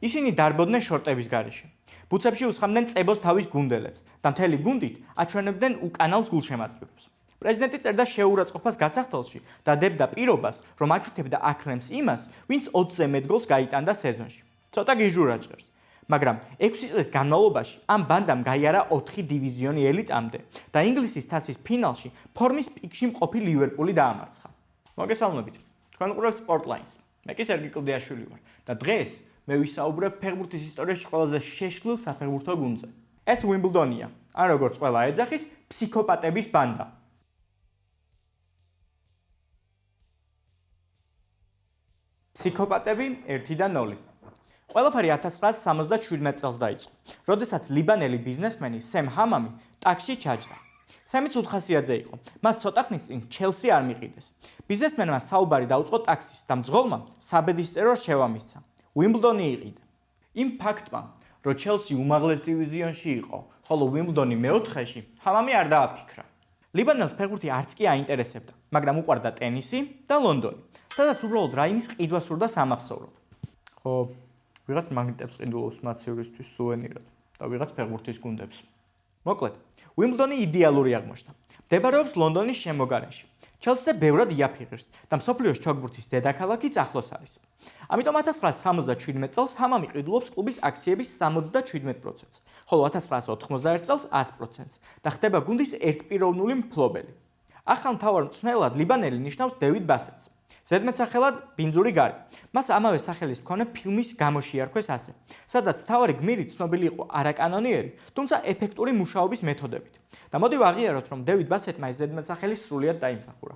ისინი დარბოდნენ შორტების გარეშე. ბუცებში უსხამდნენ წებოს თავის გუნდელებს და მთელი გუნდით აჩვენებდნენ უკანალს გულშემატკივრებს. პრეზიდენტი წერდა შეურაცხყოფას გასახდელში და დებდა პირობას, რომ აჩუქებდა აკლემს იმას, ვინც 20-ზე მეტ გოლს გაიტანდა სეზონში. ცოტა გიჟურა ჭერს. მაგრამ 6 წლის განმავლობაში ამ ბანდამ გაიარა 4 დივიზიონი ელიტამდე და ინგლისის თასის ფინალში ფორმის პიკში მყოფი ლივერპული დაამარცხა. მოგესალმებით. თქვენ უყურებთ Sportlines. მე კი სერგი კლდიაშვილი ვარ და დღეს მე ვისაუბრებ ფეხბურთის ისტორიაში ყველაზე შეშლილ საფეხბურთო გუნდზე. ეს უიმბლდონია, ან როგორც ყველა ეძახის, ფსიქოპატების ბანდა. ფსიქოპატები 1-დან 0. ყველაფერი 1977 წელს დაიწყო, როდესაც ლიბანელი ბიზნესმენი სემ ჰამამი ტაქსში ჩაჯდა. სემიც უთხასიაძე იყო, მას ცოტა ხნის წინ ჩელსი არ მიყიდეს. ბიზნესმენმა საუბარი დაუწყო ტაქსის და მძღოლმა საბედისწერო რჩევა მისცა. უიმბლდონი იყიდა. იმ ფაქტმა, რომ ჩელსი უმაღლეს დივიზიონში იყო, ხოლო უიმბლდონი მეოთხეში, ჰამამი არ დააფიქრა. ლიბანელს ფეხბურთი არც კი აინტერესებდა, მაგრამ უყვარდა ტენისი და ლონდონი, სადაც უბრალოდ რაიმის ყიდვა სურდა სამახსოვროდ. ხო, ვიღაც მაგნიტებს ყიდულობს მაცივრისთვის სუვენირად და ვიღაც ფეხბურთის გუნდებს. მოკლედ, უიმბლდონი იდეალური აღმოჩნდა. მდებარეობს ლონდონის შემოგარენში. ჩელსზე ბევრად იაფიღებს და მსოფლიოს ჩოგბურთის დედაქალაქიც ახლოს არის. ამიტომ 1977 წელს ჰამამი ყიდულობს კლუბის აქციების 77%-ს, ხოლო 1991 წელს 100%-ს და ხდება გუნდის ერთპიროვნული მფლობელი. ახალ მთავარ მწვრთნელად ლიბანელი ნიშნავს დევიდ ბასეტს. ზედმეტსახელად ბინძური გარი. მას ამავე სახელის მქონე ფილმის გამო შეარქვეს ასე, სადაც მთავარი გმირი ცნობილი იყო არაკანონიერი, თუმცა ეფექტური მუშაობის მეთოდებით. და მოდი ვაღიაროთ, რომ დევიდ ბასეტმა ეს ზედმეტსახელი სრულიად დაიმსახურა.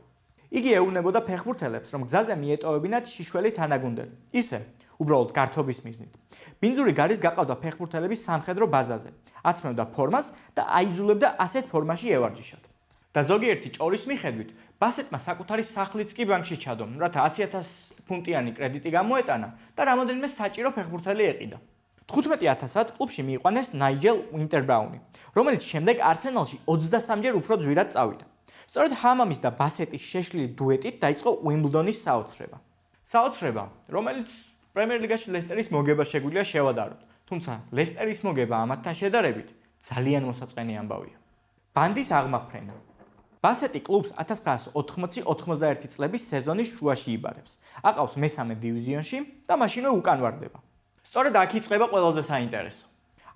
იგი ეუბნებოდა ფეხბურთელებს, რომ გზაზე მიეტოვებინათ შიშველი თანაგუნდელი. ისე, უბრალოდ გართობის მიზნით. ბინძური გარის გაყავდა ფეხბურთელების სამხედრო ბაზაზე, აცმევდა ფორმას და აიძულებდა ასეთ ფორმაში ევარჯიშათ. და ზოგიერთი ჭორის მიხედვით, ბასეტმა საკუთარი სახლიც კი ბანკში ჩადო, რათა 100,000 ფუნტიანი კრედიტი გამოეტანა და რამოდენიმე საჭირო ფეხბურთელი ეყიდა. 15,000-ად კლუბში მიიყვანეს ნაიჯელ უინტერბაუნი, რომელიც შემდეგ არსენალში 23-ჯერ უფრო ძვირად წავიდა. სწორედ ჰამამის და ბასეტის შეშლილი დუეტით დაიწყო უიმბლდონის საოცრება. საოცრება, რომელიც პრემიერ ლიგაში ლესტერის მოგება შეგვიძლია შევადაროთ, თუმცა ლესტერის მოგება ამათთან შედარებით ძალიან მოსაწყენი ამბავია. ბანდის აღმაფრენა. ბასეტი კლუბს 1980-91 წლების სეზონის შუაში იბარებს. აყავს მესამე დივიზიონში და მაშინვე უკან ვარდება. სწორედ აქ იწყება ყველაზე საინტერესო.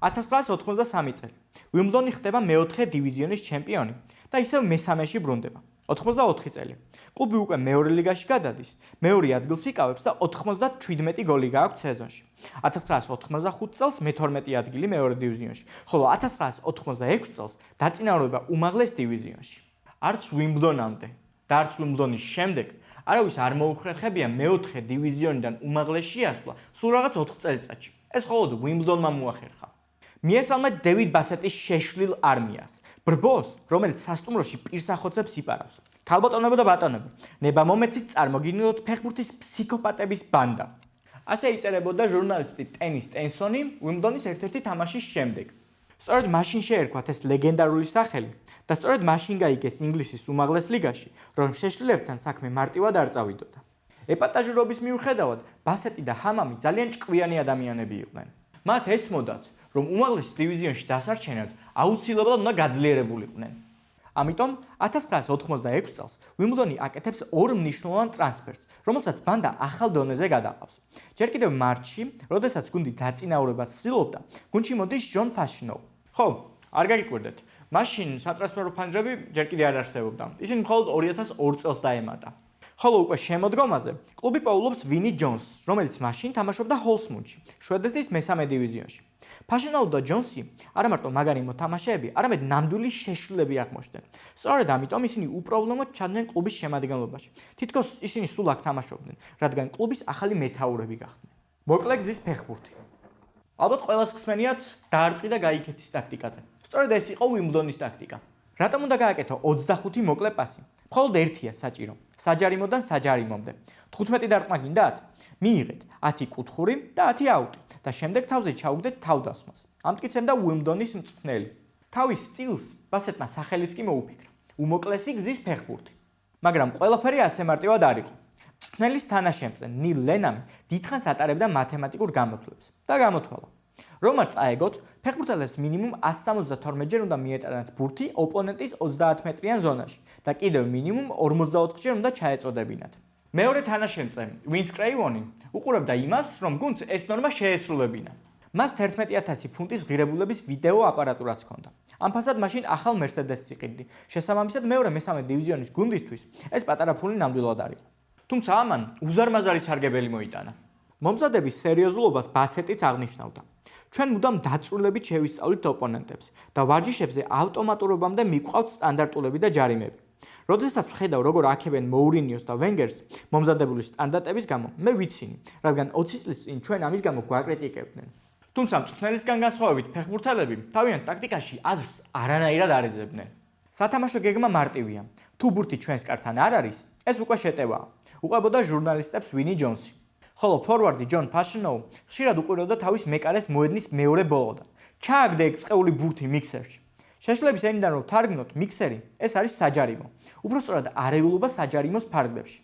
1983 წელი. უიმბლდონი ხდება მეოთხე დივიზიონის ჩემპიონი და ისევ მესამეში ბრუნდება. 84 წელი. კლუბი უკვე მეორე ლიგაში გადადის, მეორე ადგილს იკავებს და 97 გოლი გააქვს სეზონში. 1985 წელს მე-12 ადგილი მეორე დივიზიონში, ხოლო 1986 წელს დაწინაურება უმაღლეს დივიზიონში. არც უიმბლდონამდე და არც უიმბლდონის შემდეგ არავის არ მოუხერხებია მეოთხე დივიზიონიდან უმაღლესში ასვლა სულ რაღაც 4 წელიწადში. ეს მხოლოდ უიმბლდონმა მოახერხა. მიესალმეთ დევიდ ბასეტის შეშლილ არმიას, ბრბოს, რომელიც სასტუმროში პირსახოცებს იპარავს. ქალბატონებო და ბატონებო, ნება-მომეცით წარმოგიდგენთ ფეხბურთის ფსიქოპატების ბანდა. ასე იწერებოდა ჟურნალისტი ტენის ტენსონი უიმბლდონის ერთ-ერთი თამაშის შემდეგ. სწორედ მაშინ შეერქვათ ეს ლეგენდარული სახელი და სწორედ მაშინ გაიგეს ინგლისის უმაღლეს ლიგაში, რომ შეშლილებთან საქმე მარტივად არ წავიდოდა. ეპატაჟირობის მიუხედავად, ბასეტი და ჰამამი ძალიან ჭკვიანი ადამიანები იყვნენ. მათ ესმოდათ, რომ უმაღლეს დივიზიონში დასარჩენად აუცილებლად უნდა გაძლიერებულიყვნენ. ამიტომ 1986 წელს უიმბლდონი აკეთებს ორ მნიშვნელოვან ტრანსფერს, რომელსაც ბანდა ახალ დონეზე გადაყავს. ჯერ კიდევ მარტში, როდესაც გუნდი დაწინაურებას ცდილობდა, გუნდში მოდის ჯონ ფაშნოუ. ხო, არ გაგიკვირდეთ. მაშინ სატრანსფერო ფანჯრები ჯერ კიდევ არ არსებობდა. ისინი მხოლოდ 2002 წელს დაემატა. ხოლო უკვე შემოდგომაზე კლუბი პოულობს ვინი ჯონსს, რომელიც მაშინ თამაშობდა ჰოლსმუნდში, შვედეთის მესამე დივიზიონში. ფაშნოუ და ჯონსი არა მარტო მაგარი მოთამაშეები, არამედ ნამდვილი შეშლილები აღმოჩნდნენ. სწორედ ამიტომ ისინი უპრობლემოდ ჩადნენ კლუბის შემადგენლობაში. თითქოს ისინი სულ აქ თამაშობდნენ, რადგან კლუბის ახალი მეთაურები გახდნენ. მოკლე გზის ფეხბურთი. ალბათ ყველას ხსმენიათ დაარტყი და გაიქეცის ტაქტიკაზე. სწორედ ეს იყო უიმბლდონის ტაქტიკა. რატომ უნდა გააკეთო 25 მოკლე პასი? მხოლოდ ერთია საჭირო. საჯარიმოდან საჯარიმომდე. 15 დარტყმა გინდათ? მიიღეთ 10 კუთხური და 10 აუტი და შემდეგ თავზე ჩაუგდეთ თავდასხმას. ამტკიცებდა უიმბლდონის მწვრთნელი. თავის სტილს ბასეტმა სახელიც კი მოუფიქრა. უმოკლესი გზის ფეხბურთი. მაგრამ ყველაფერი ასე მარტივად არ იყო. წვრთნელის თანაშემწე ნილ ლენამი დიდხანს ატარებდა მათემატიკურ გამოთვლებს და გამოთვალა, რომ არ წაეგოთ, ფეხბურთელებს მინიმუმ 172-ჯერ უნდა მიეტანათ ბურთი ოპონენტის 30 მეტრიან ზონაში და კიდევ მინიმუმ 44-ჯერ უნდა ჩაეწოდებინათ. მეორე თანაშემწე ვინს კრეივონი უყურებდა იმას, რომ გუნდს ეს ნორმა შეესრულებინა. მას 11,000 ფუნტის ღირებულების ვიდეო აპარატურაც ჰქონდა. ამ ფასად მაშინ ახალ მერსედესს იყიდდი. შესაბამისად მეორე-მესამე დივიზიონის გუნდისთვის ეს პატარა ფული ნამდვილად არ იყო. თუმცა ამან უზარმაზარი სარგებელი მოიტანა. მომზადების სერიოზულობას ბასეტიც აღნიშნავდა. ჩვენ მუდამ დაწვრილებით შევისწავლით ოპონენტებს და ვარჯიშებზე ავტომატურობამდე მიყვავთ სტანდარტულები და ჯარიმები. როდესაც ვხედავ, როგორ აქებენ მოურინიოს და ვენგერს მომზადებული სტანდარტების გამო, მე ვიცინი, რადგან 20 წლის წინ ჩვენ ამის გამო გვაკრიტიკებდნენ. თუმცა მწვრთნელისგან განსხვავებით ფეხბურთელები თავიანთ ტაქტიკაში აზრს არანაირად არ ეძებდნენ. სათამაშო გეგმა მარტივია. თუ ბურთი ჩვენს კართან არ არის, ეს უკვე შეტევაა. უყვებოდა ჟურნალისტებს ვინი ჯონსი. ხოლო ფორვარდი ჯონ ფაშნოუ ხშირად უყურებდა თავის მეკარეს მოედნის მეორე ბოლოდან. ჩააგდე ეგ წყეული ბურთი მიქსერში. შეშლების ენიდან რომ თარგმნოთ, მიქსერი ეს არის საჯარიმო. უпростоრად არეულობა საჯარიმოს ფარგლებში.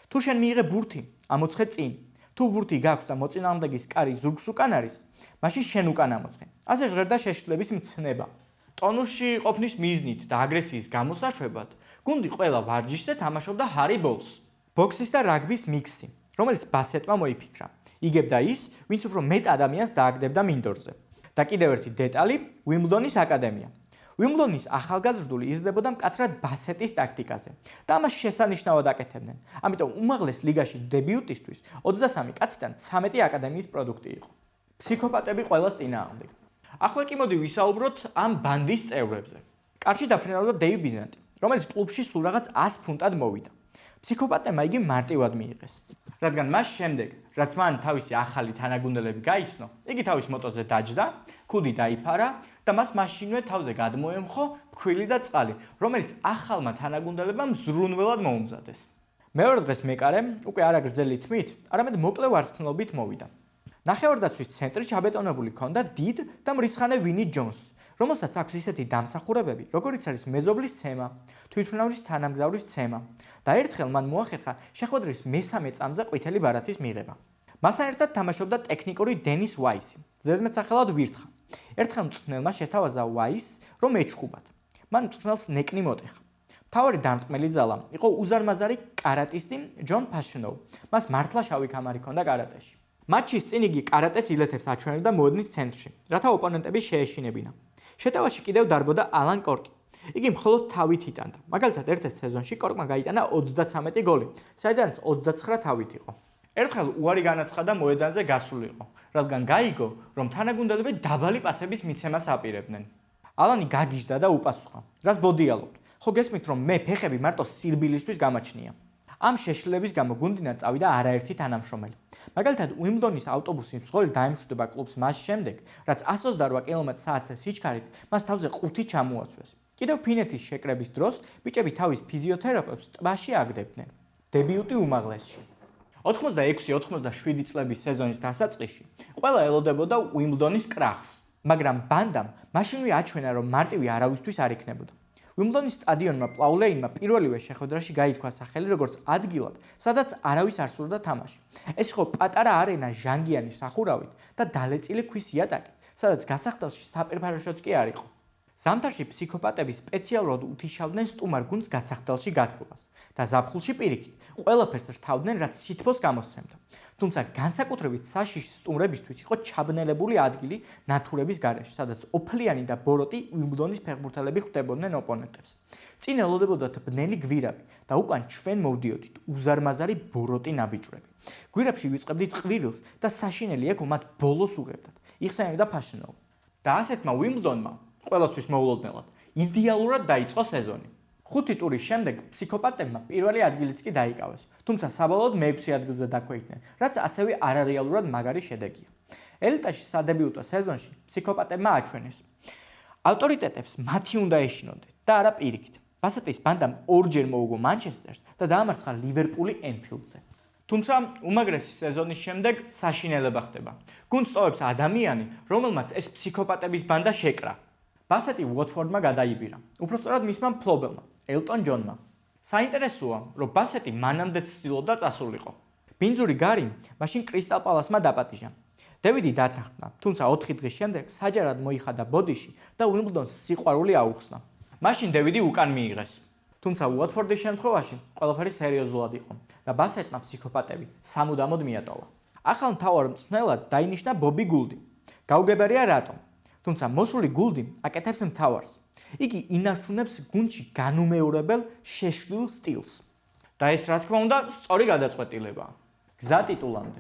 თუ შენ მიიღე ბურთი, ამოცხე წინ. თუ ბურთი გაქვს და მოწინააღმდეგის კარი ზურგს უკან არის, მაშინ შენ უკან ამოცხე. ასე ჟღერდა შეშლების მცნება. ტონუსში ყოფნის მიზნით და აგრესიის გამოსაშვებად, გუნდი ყველა ვარჯიშზე თამაშობდა ჰარი ბოლს. ბოქსის და რაგბის მიქსი, რომელიც ბასეტმა მოიფიქრა. იგებდა ის, ვინც უფრო მეტ ადამიანს დააგდებდა მინდორზე. და კიდევ ერთი დეტალი, უიმბლდონის აკადემია. უიმბლდონის ახალგაზრდული იზრდებოდა მკაცრად ბასეტის ტაქტიკაზე და ამას შესანიშნავად აკეთებდნენ. ამიტომ უმაღლეს ლიგაში დებიუტისთვის 23 კაციდან 13 აკადემიის პროდუქტი იყო. ფსიქოპატები ყველას წინააღმდეგ. ახლა კი მოდი ვისაუბროთ ამ ბანდის წევრებზე. კარში დაფრინავდა დეივ ბიზანტი, რომელიც კლუბში სულ რაღაც 100 ფუნტად მოვიდა. ფსიქოპატებმა იგი მარტივად მიიღეს. რადგან მას შემდეგ, რაც მან თავისი ახალი თანაგუნდელები გაიცნო, იგი თავის მოტოზე დაჯდა, ქუდი დაიფარა და მას მაშინვე თავზე გადმოემხო ფქვილი და წყალი, რომელიც ახალმა თანაგუნდელებმა მზრუნველად მოუმზადეს. მეორე დღეს მეკარე უკვე არა გრძელი თმით, არამედ მოკლე ვარცხნილობით მოვიდა. ნახევარდაცვის ცენტრი ჩაბეტონებული ჰქონდა დიდ და მრისხანე ვინი ჯონს, რომელსაც აქვს ისეთი დამსახურებები, როგორიც არის მეზობლის ცემა, თვითმფრინავის თანამგზავრის ცემა და ერთხელ მან მოახერხა შეხვედრის მესამე წამზე ყვითელი ბარათის მიღება. მასთან ერთად თამაშობდა ტექნიკური დენის ვაისი, ზედმეტსახელად ვირთხა. ერთხელ მწვრთნელმა შეთავაზა ვაისს, რომ ეჩხუბათ. მან მწვრთნელს ნეკნი მოტეხა. მთავარი დამრტყმელი ძალა იყო უზარმაზარი კარატისტი ჯონ ფაშნოუ. მას მართლა შავი კამარი ჰქონდა კარატეში. მატჩის წინ იგი კარატეს ილეთებს აჩვენებდა მოედნის ცენტრში, რათა ოპონენტები შეეშინებინა. შეტევაში კიდევ დარბოდა ალან კორკი. იგი მხოლოდ თავით იტანდა. მაგალითად, ერთ-ერთ სეზონში კორკმა გაიტანა 33 გოლი, საიდანაც 29 თავით იყო. ერთხელ უარი განაცხადა მოედანზე გასულიყო, რადგან გაიგო, რომ თანაგუნდელები დაბალი პასების მიცემას აპირებდნენ. ალანი გაგიჟდა და უპასუხა, რას ბოდიალობთ. ხო გესმით, რომ მე ფეხები მარტო სირბილისთვის გამაჩნია. ამ შეშლების გამო გუნდიდან წავიდა არაერთი თანამშრომელი. მაგალითად, უიმბლდონის ავტობუსი მსხვილი დაემშვიდობა კლუბს მას შემდეგ, რაც 128 კმ/სთ-ზე სიჩქარით მას თავზე 5 ჩამოაცვეს. კიდევ ფინეთის შეკრების დროს ბიჭები თავის ფიზიოთერაპევტს ტბაში აგდებდნენ. დებიუტი უმაღლესში. 86-87 წლების სეზონის დასაწყისში ყველა ელოდებოდა უიმბლდონის კრახს, მაგრამ ბანდამ მაშინვე აჩვენა, რომ მარტივი არავისთვის არ იქნებოდა. უიმბლდონის სტადიონმა პლაულეინმა პირველივე შეხვედრაში გაითქვა სახელი როგორც ადგილად, სადაც არავის არ სურდა თამაში. ეს იყო პატარა არენა ჟანგიანის სახურავით და დალეწილი ქვის იატაკი, სადაც გასახდელში საპირფარეშოც კი არ იყო. ზამთარში ფსიქოპატები სპეციალურად უთიშავდნენ სტუმარ გუნდს გასახდელში გათბობას და ზაფხულში პირიქით ყველაფერს რთავდნენ, რაც სითბოს გამოსცემდა. თუმცა განსაკუთრებით საშიში სტუმრებისთვის იყო ჩაბნელებული ადგილი ნათურების გარეშე, სადაც ოფლიანი და ბოროტი უიმბლდონის ფეხბურთელები ხვდებოდნენ ოპონენტებს. წინ ელოდებოდათ ბნელი გვირავი და უკან ჩვენ მოვდიოდით უზარმაზარი ბოროტი ნაბიჯვრები. გვირაბში ვიწყებდით ყვირილს და საშინელი ექო მათ ბოლოს უღებდათ. იხსენებდა ფაშნოუ. და ასეთმა უიმბლდონმა ყველასთვის მოულოდნელად იდეალურად დაიწყო სეზონი. 5 ტურის შემდეგ ფსიქოპატებმა პირველი ადგილიც კი დაიკავეს, თუმცა საბოლოოდ მე-6 ადგილზე დაქვეითდნენ, რაც ასევე არარეალურად მაგარი შედეგია. ელიტაში სადებიუტო სეზონში ფსიქოპატებმა აჩვენეს. ავტორიტეტებს მათი უნდა ეშინოდეთ და არა პირიქით. ბასეტის ბანდამ ორჯერ მოუგო მანჩესტერს და დაამარცხა ლივერპული ენფილდზე. თუმცა უმაგრესი სეზონის შემდეგ საშინელება ხდება. გუნდს ტოვებს ადამიანი, რომელმაც ეს ფსიქოპატების ბანდა შეკრა. ბასეტი უოტფორდმა გადაიბირა, უпростоრად მისმა მფლობელმა, ელტონ ჯონმა. საინტერესოა, რომ ბასეტი მანამდე ცდილობდა წასულიყო. ბინძური გარი მაშინ კრისტალ პალასმა დაპატიჟა. დევიდი დათანხმდა, თუმცა 4 დღის შემდეგ საჯარად მოიხადა ბოდიში და უიმბლდონს სიყვარული აუხსნა. მაშინ დევიდი უკან მიიღეს. თუმცა უოტფორდის შემთხვევაში ყველაფერი სერიოზულად იყო და ბასეტმა ფსიქოპატები სამუდამოდ მიატოვა. ახალ მთავარ მწვრთნელად დაინიშნა ბობი გულდი. გაუგებარია რატომ? თუმცა მოსული გულდი აკეთებს მთავარს. იგი ინარჩუნებს გუნდში განუმეორებელ შეშლილ სტილს. და ეს რა თქმა უნდა სწორი გადაწყვეტილებაა. გზა ტიტულამდე.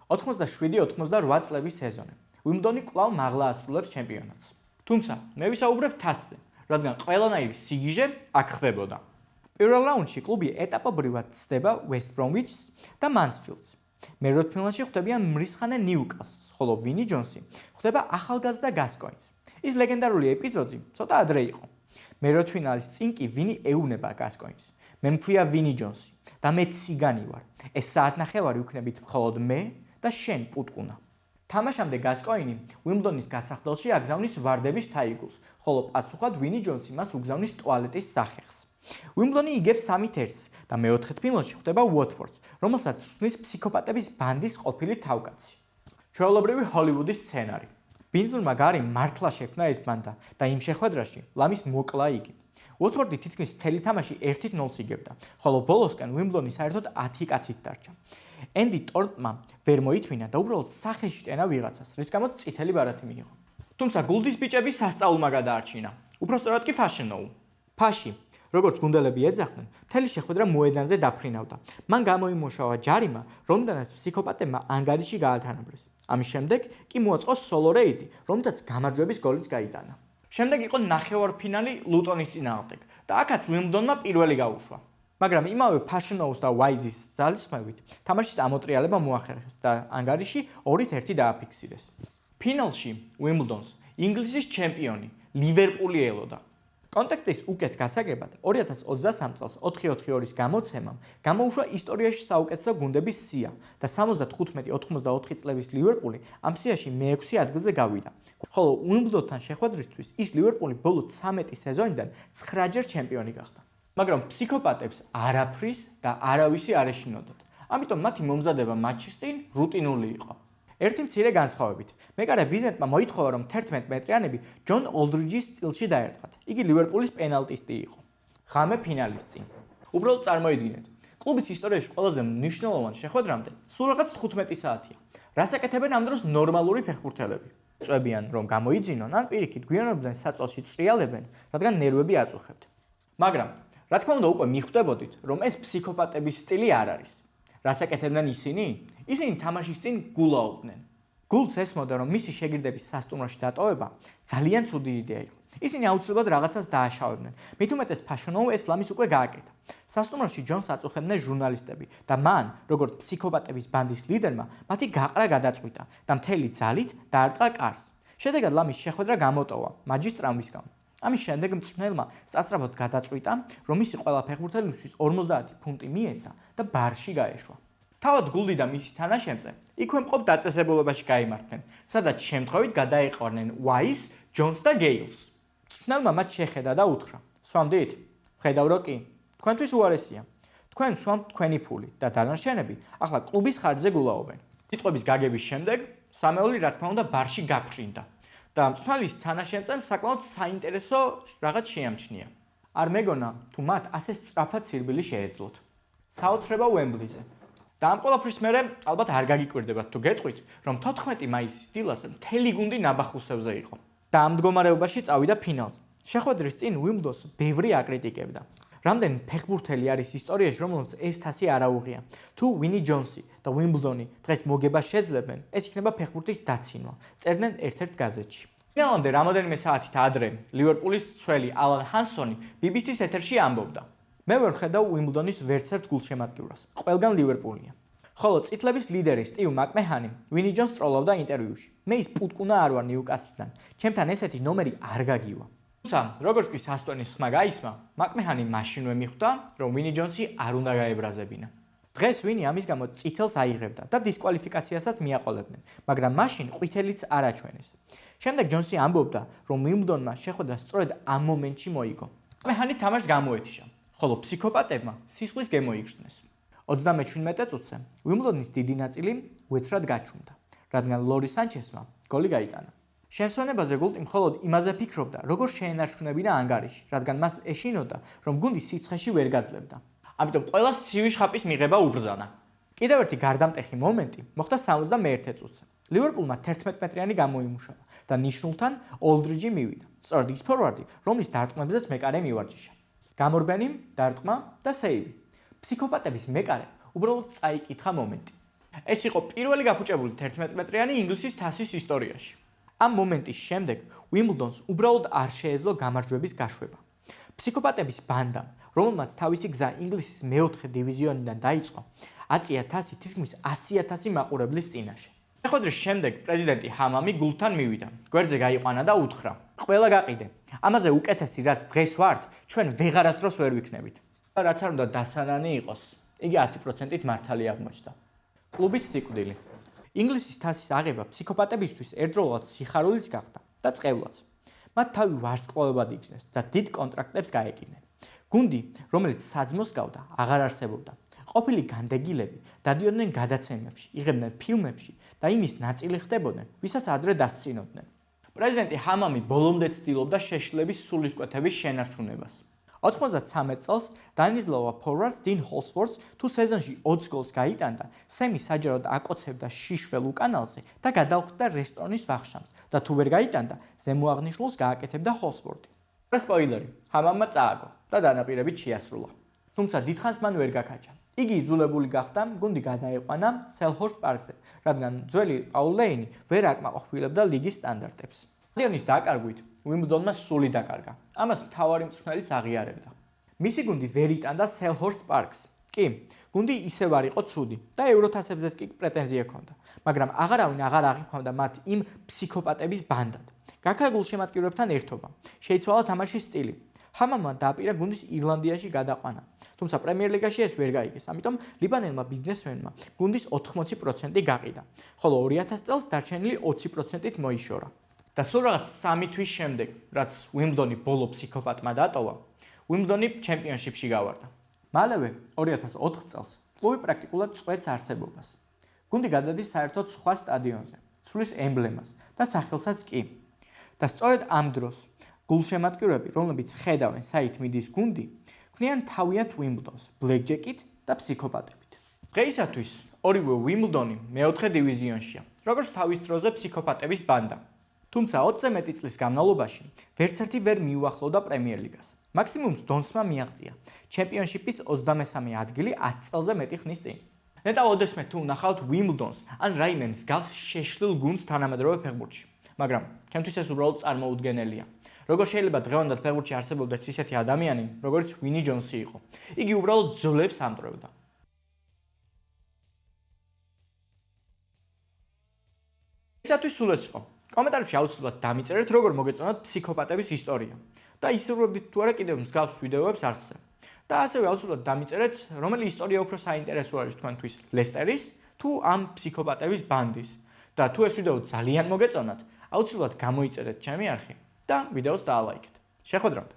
87-88 წლების სეზონი. უიმბლდონი კვლავ მაღლა ასრულებს ჩემპიონატს. თუმცა მე ვისაუბრებ თასზე, რადგან ყველანაირი სიგიჟე აქ ხდებოდა. პირველ რაუნდში კლუბი ეტაპობრივად ცდება West Bromwich-ს და Mansfield-ს. მერვედფინალში ხვდებიან მრისხანე Newcastle-ს, ხოლო ვინი ჯონსი ხვდება ახალგაზრდა Gascoigne-ს. ის ლეგენდარული ეპიზოდი ცოტა ადრე იყო. მერვედფინალის წინ კი ვინი ეუბნება Gascoigne-ს. მე მქვია ვინი ჯონსი და მე ციგანი ვარ. ეს საათნახევარი ვქნებით მხოლოდ მე და შენ პუტკუნა. თამაშამდე Gascoigne უიმბლდონის გასახდელში აგზავნის ვარდების თაიგულს, ხოლო პასუხად ვინი ჯონსი მას უგზავნის ტუალეტის სახეხს. უიმბლდონი იგებს 3-1-ს და მეოთხედფინალში ხვდება Watford-ს, რომელსაც ცვლის ფსიქოპატების ბანდის ყოფილი თავკაცი. ჩვეულებრივი ჰოლივუდის სცენარი. ბინძურმა გარი მართლა შექმნა ეს ბანდა და იმ შეხვედრაში ლამის მოკლა იგი. Watford-ი თითქმის მთელი თამაში 1-0-ს იგებდა, ხოლო ბოლოსკენ უიმბლდონი საერთოდ 10 კაცით დარჩა. ენდი ტორპმა ვერ მოითმინა და უბრალოდ სახეში ტენა ვიღაცას, რის გამოც წითელი ბარათი მიიღო. თუმცა გულდის ბიჭები სასწაულმა გადაარჩინა. უпростоრად კი ფაშენოუ. ფაში, როგორც გუნდელები ეძახდნენ, მთელი შეხვედრა მოედანზე დაფრინავდა. მან გამოიმუშავა ჯარიმა, რომლიდანაც ფსიქოპატებმა ანგარიში გაათანაბრეს. ამის შემდეგ კი მოაწყო სოლო რეიდი, რომლითაც გამარჯვების გოლიც გაიტანა. შემდეგ იყო ნახევარფინალი ლუტონის წინააღმდეგ და აქაც უიმბლდონმა პირველი გაუშვა. მაგრამ იმავე ფაშენოუს და ვაიზის ძალისხმევით თამაშის ამოტრიალება მოახერხეს და ანგარიში 2-1 დააფიქსირეს. ფინალში უიმბლდონს ინგლისის ჩემპიონი ლივერპული ელოდა. კონტექსტის უკეთ გასაგებად 2023 წელს 4-4-2-ის გამოცემამ გამოუშვა ისტორიაში საუკეთესო გუნდების სია და 75-84 წლების ლივერპული ამ სიაში მე-6 ადგილზე გავიდა. ხოლო უიმბლდონთან შეხვედრისთვის ის ლივერპული ბოლო 13 სეზონიდან 9-ჯერ ჩემპიონი გახდა. მაგრამ ფსიქოპატებს არაფრის და არავისი არ ეშინოდათ. ამიტომ მათი მომზადება მატჩის წინ რუტინული იყო. ერთი მცირე განსხვავებით. მეკარე ბიზნეტმა მოითხოვა, რომ 11 მეტრიანები ჯონ ოლდრიჯის სტილში დაერტყათ. იგი ლივერპულის პენალტისტი იყო. ღამე ფინალის წინ. უბრალოდ წარმოიდგინეთ, კლუბის ისტორიაში ყველაზე მნიშვნელოვან შეხვედრამდე სულ რაღაც 15 საათია. რას აკეთებენ ამ დროს ნორმალური ფეხბურთელები? წვებიან, რომ გამოიძინონ, ან პირიქით გვიანობდნენ საწოლში წრიალებენ, რადგან ნერვები აწუხებთ. მაგრამ რა თქმა უნდა უკვე მიხვდებოდით, რომ ეს ფსიქოპატების სტილი არ არის. რას აკეთებდნენ ისინი? ისინი თამაშის წინ გულაობდნენ. გულს ესმოდა, რომ მისი შეგირდების სასტუმროში დატოვება ძალიან ცუდი იდეა იყო. ისინი აუცილებლად რაღაცას დააშავებდნენ. მით უმეტეს ფაშონოუ ეს ლამის უკვე გააკეთა. სასტუმროში ჯონს აწუხებდნენ ჟურნალისტები და მან, როგორც ფსიქოპატების ბანდის ლიდერმა, მათი გაყრა გადაწყვიტა და მთელი ძალით დაარტყა კარს. შედეგად ლამის შეხვედრა გამოტოვა მაჯის ტრამვის გამო. ამის შემდეგ მწვრთნელმა სასწრაფოდ გადაწყვიტა, რომ მისი ყველა ფეხბურთელისთვის 50 ფუნტი მიეცა და ბარში გაეშვა. თავად გულდი და მისი თანაშემწე იქვე მყოფ დაწესებულებაში გაიმართნენ, სადაც შემთხვევით გადაეყვნენ ვაის, ჯონს და გეილს. მწვრთნელმა მათ შეხედა და უთხრა: "სვამდით? ხედავ რომ კი, თქვენთვის უარესია. თქვენ სვამთ თქვენი ფული და დანარჩენები ახლა კლუბის ხარჯზე გულაობენ." სიტყვების გაგების შემდეგ სამეული რა თქმა უნდა ბარში გაფრინდა. და მწვრთნელის თანაშემწემ საკმაოდ საინტერესო რაღაც შეამჩნია. არ მეგონა თუ მათ ასე სწრაფად სირბილი შეეძლოთ. საოცრება უემბლიზე. და ამ ყველაფრის მერე ალბათ არ გაგიკვირდებათ თუ გეტყვით, რომ 14 მაისის დილას მთელი გუნდი ნაბახუსევზე იყო. და ამ მდგომარეობაში წავიდა ფინალზე. შეხვედრის წინ უიმბლდონს ბევრი აკრიტიკებდა. რამდენი ფეხბურთელი არის ისტორიაში, რომელსაც ეს თასი არ აუღია. თუ ვინი ჯონსი და უიმბლდონი დღეს მოგებას შეძლებენ, ეს იქნება ფეხბურთის დაცინვა. წერდნენ ერთ-ერთ გაზეთში. ფინალამდე რამოდენიმე საათით ადრე ლივერპულის მცველი ალან ჰანსონი BBC-ს ეთერში ამბობდა: "მე ვერ ხედავ უიმბლდონის ვერცერთ გულშემატკივრას. ყველგან ლივერპულია." ხოლო წითლების ლიდერი სტივ მაკმეჰანი ვინი ჯონს ტროლობდა ინტერვიუში: "მე ის პუტკუნა არ ვარ ნიუკასლიდან. ჩემთან ესეთი ნომერი არ გაგივა." თუმცა, როგორც კი სასტვენის ხმა გაისმა, მაკმეჰანი მაშინვე მიხვდა, რომ ვინი ჯონსი არ უნდა გაებრაზებინა. დღეს ვინი ამის გამო წითელს აიღებდა და დისკვალიფიკაციასაც მიაყოლებდნენ, მაგრამ მაშინ ყვითელიც არ აჩვენეს. შემდეგ ჯონსი ამბობდა, რომ უიმბლდონმა შეხვედრა სწორედ ამ მომენტში მოიგო. მაკმეჰანი თამაშს გამოეთიშა, ხოლო ფსიქოპატებმა სისხლის გემოიგრძნეს. 37 წუთზე უიმბლდონის დიდი ნაწილი უეცრად გაჩუმდა, რადგან ლორი სანჩესმა გოლი გაიტანა. შემსვენებაზე გულტი მხოლოდ იმაზე ფიქრობდა, როგორ შეენარჩუნებინა ანგარიში, რადგან მას ეშინოდა, რომ გუნდი სიცხეში ვერ გაძლებდა. ამიტომ ყველას ცივი შხაპის მიღება უბრძანა. კიდევ ერთი გარდამტეხი მომენტი მოხდა 71 წუთზე. ლივერპულმა 11 მეტრიანი გამოიმუშავა და ნიშნულთან ოლდრიჯი მივიდა. სწორედ ის ფორვარდი, რომლის დარტყმებზეც მეკარე მივარჯიშა. გამორბენი, დარტყმა და სეივი. ფსიქოპატების მეკარე უბრალოდ წაიკითხა მომენტი. ეს იყო პირველი გაფუჭებული 11 მეტრიანი ინგლისის თასის ისტორიაში. ამ მომენტის შემდეგ უიმბლდონს უბრალოდ არ შეეძლო გამარჯვების გაშვება. ფსიქოპატების ბანდამ, რომელმაც თავისი გზა ინგლისის მეოთხე დივიზიონიდან დაიწყო, აწია თასი თითქმის 100,000 მაყურებლის წინაშე. შეხვედრის შემდეგ პრეზიდენტი ჰამამი გულთან მივიდა, გვერდზე გაიყვანა და უთხრა: "ყველა გაყიდე. ამაზე უკეთესი რაც დღეს ვართ, ჩვენ ვეღარასდროს ვერ ვიქნებით." რაც არ უნდა დასანანი იყოს, იგი 100%-ით მართალი აღმოჩნდა. კლუბის სიკვდილი. ინგლისის თასის აღება ფსიქოპატებისთვის ერთდროულად სიხარულიც გახდა და წყევლაც. მათ თავი ვარსკვლავებად იგრძნეს და დიდ კონტრაქტებს გაეკიდნენ. გუნდი, რომელიც საძმოს გავდა, აღარ არსებობდა. ყოფილი განდეგილები დადიოდნენ გადაცემებში, იღებდნენ ფილმებში და იმის ნაწილი ხდებოდნენ, ვისაც ადრე დასცინოდნენ. პრეზიდენტი ჰამამი ბოლომდე ცდილობდა შეშლების სულისკვეთების შენარჩუნებას. 93 წელს დაინიზლოვა ფორვარდს 딘 ჰოლსვორდს თუ სეზონში 20 გოლს გაიტანდა, სემი საჯაროდ აკოცებდა შიშველ უკანალზე და გადაუხდა რესტორნის ვახშამს და თუ ვერ გაიტანდა, ზემოაღნიშნულს გააკეთებდა ჰოლსვორდი. სპოილერი, ჰამამმა წააგო და დანაპირებით შეასრულა. თუმცა დიდხანს მან ვერ გაკაჭა. იგი იძულებული გახდა გუნდი გადაეყვანა სელჰორსტ პარკზე, რადგან ძველი პაულ ლეინი ვერ აკმაყოფილებდა ლიგის სტანდარტებს. სტადიონის დაკარგვით უიმბლდონმა სული დაკარგა. ამას მთავარი მწვრთნელიც აღიარებდა. მისი გუნდი ვერ იტანდა სელჰორსტ პარკს. კი, გუნდი ისევ არ იყო ცუდი და ევროთასებზეც კი პრეტენზია ჰქონდა, მაგრამ აღარავინ აღარ აღიქვამდა მათ იმ ფსიქოპატების ბანდად. გაქრა გულშემატკივრებთან ერთობა. შეიცვალა თამაშის სტილი. ჰამამმა დააპირა გუნდის ირლანდიაში გადაყვანა. თუმცა პრემიერლიგაში ეს ვერ გაიგეს, ამიტომ ლიბანელმა ბიზნესმენმა გუნდის 80% გაყიდა, ხოლო 2000 წელს დარჩენილი 20%-ით მოიშორა. და სულ რაღაც 3 თვის შემდეგ, რაც უიმბლდონი ბოლო ფსიქოპატმა დატოვა, უიმბლდონი ჩემპიონშიპში გავარდა. მალევე 2004 წელს კლუბი პრაქტიკულად წყვეტს არსებობას. გუნდი გადადის საერთოდ სხვა სტადიონზე, ცვლის ემბლემას და სახელსაც კი. და სწორედ ამ დროს გულშემატკივრები, რომლებიც ხედავენ საით მიდის გუნდი, ქმნიან თავიანთ უიმბლდონს ბლეკჯეკით და ფსიქოპატებით. დღეისათვის ორივე უიმბლდონი მეოთხე დივიზიონშია, როგორც თავის დროზე ფსიქოპატების ბანდა. თუმცა 20-ზე მეტი წლის განმავლობაში ვერც ერთი ვერ მიუახლოვდა პრემიერლიგას. მაქსიმუმს დონსმა მიაღწია ჩემპიონშიპის 23 ადგილი 10 წელზე მეტი ხნის წინ. ნეტა ოდესმე თუ ნახავთ უიმბლდონს ან რაიმე მსგავს შეშლილ გუნდს თანამედროვე ფეხბურთში, მაგრამ ჩემთვის ეს უბრალოდ წარმოუდგენელია. როგორ შეიძლება დღევანდელ ფეხბურთში არსებობდეს ისეთი ადამიანი, როგორც ვინი ჯონსი იყო. იგი უბრალოდ ძვლებს ამტვრევდა. ისათვის სულ ეს იყო. კომენტარებში აუცილებლად დამიწერეთ, როგორ მოგეწონათ ფსიქოპატების ისტორია და ისურვებდით თუ არა კიდევ მსგავს ვიდეოებს არხზე. და ასევე აუცილებლად დამიწერეთ, რომელი ისტორია უფრო საინტერესო არის თქვენთვის, ლესტერის თუ ამ ფსიქოპატების ბანდის. და თუ ეს ვიდეო ძალიან მოგეწონათ, აუცილებლად გამოიწერეთ ჩემი არხი და ვიდეოს დაალაიქეთ. შეხვედრამდე.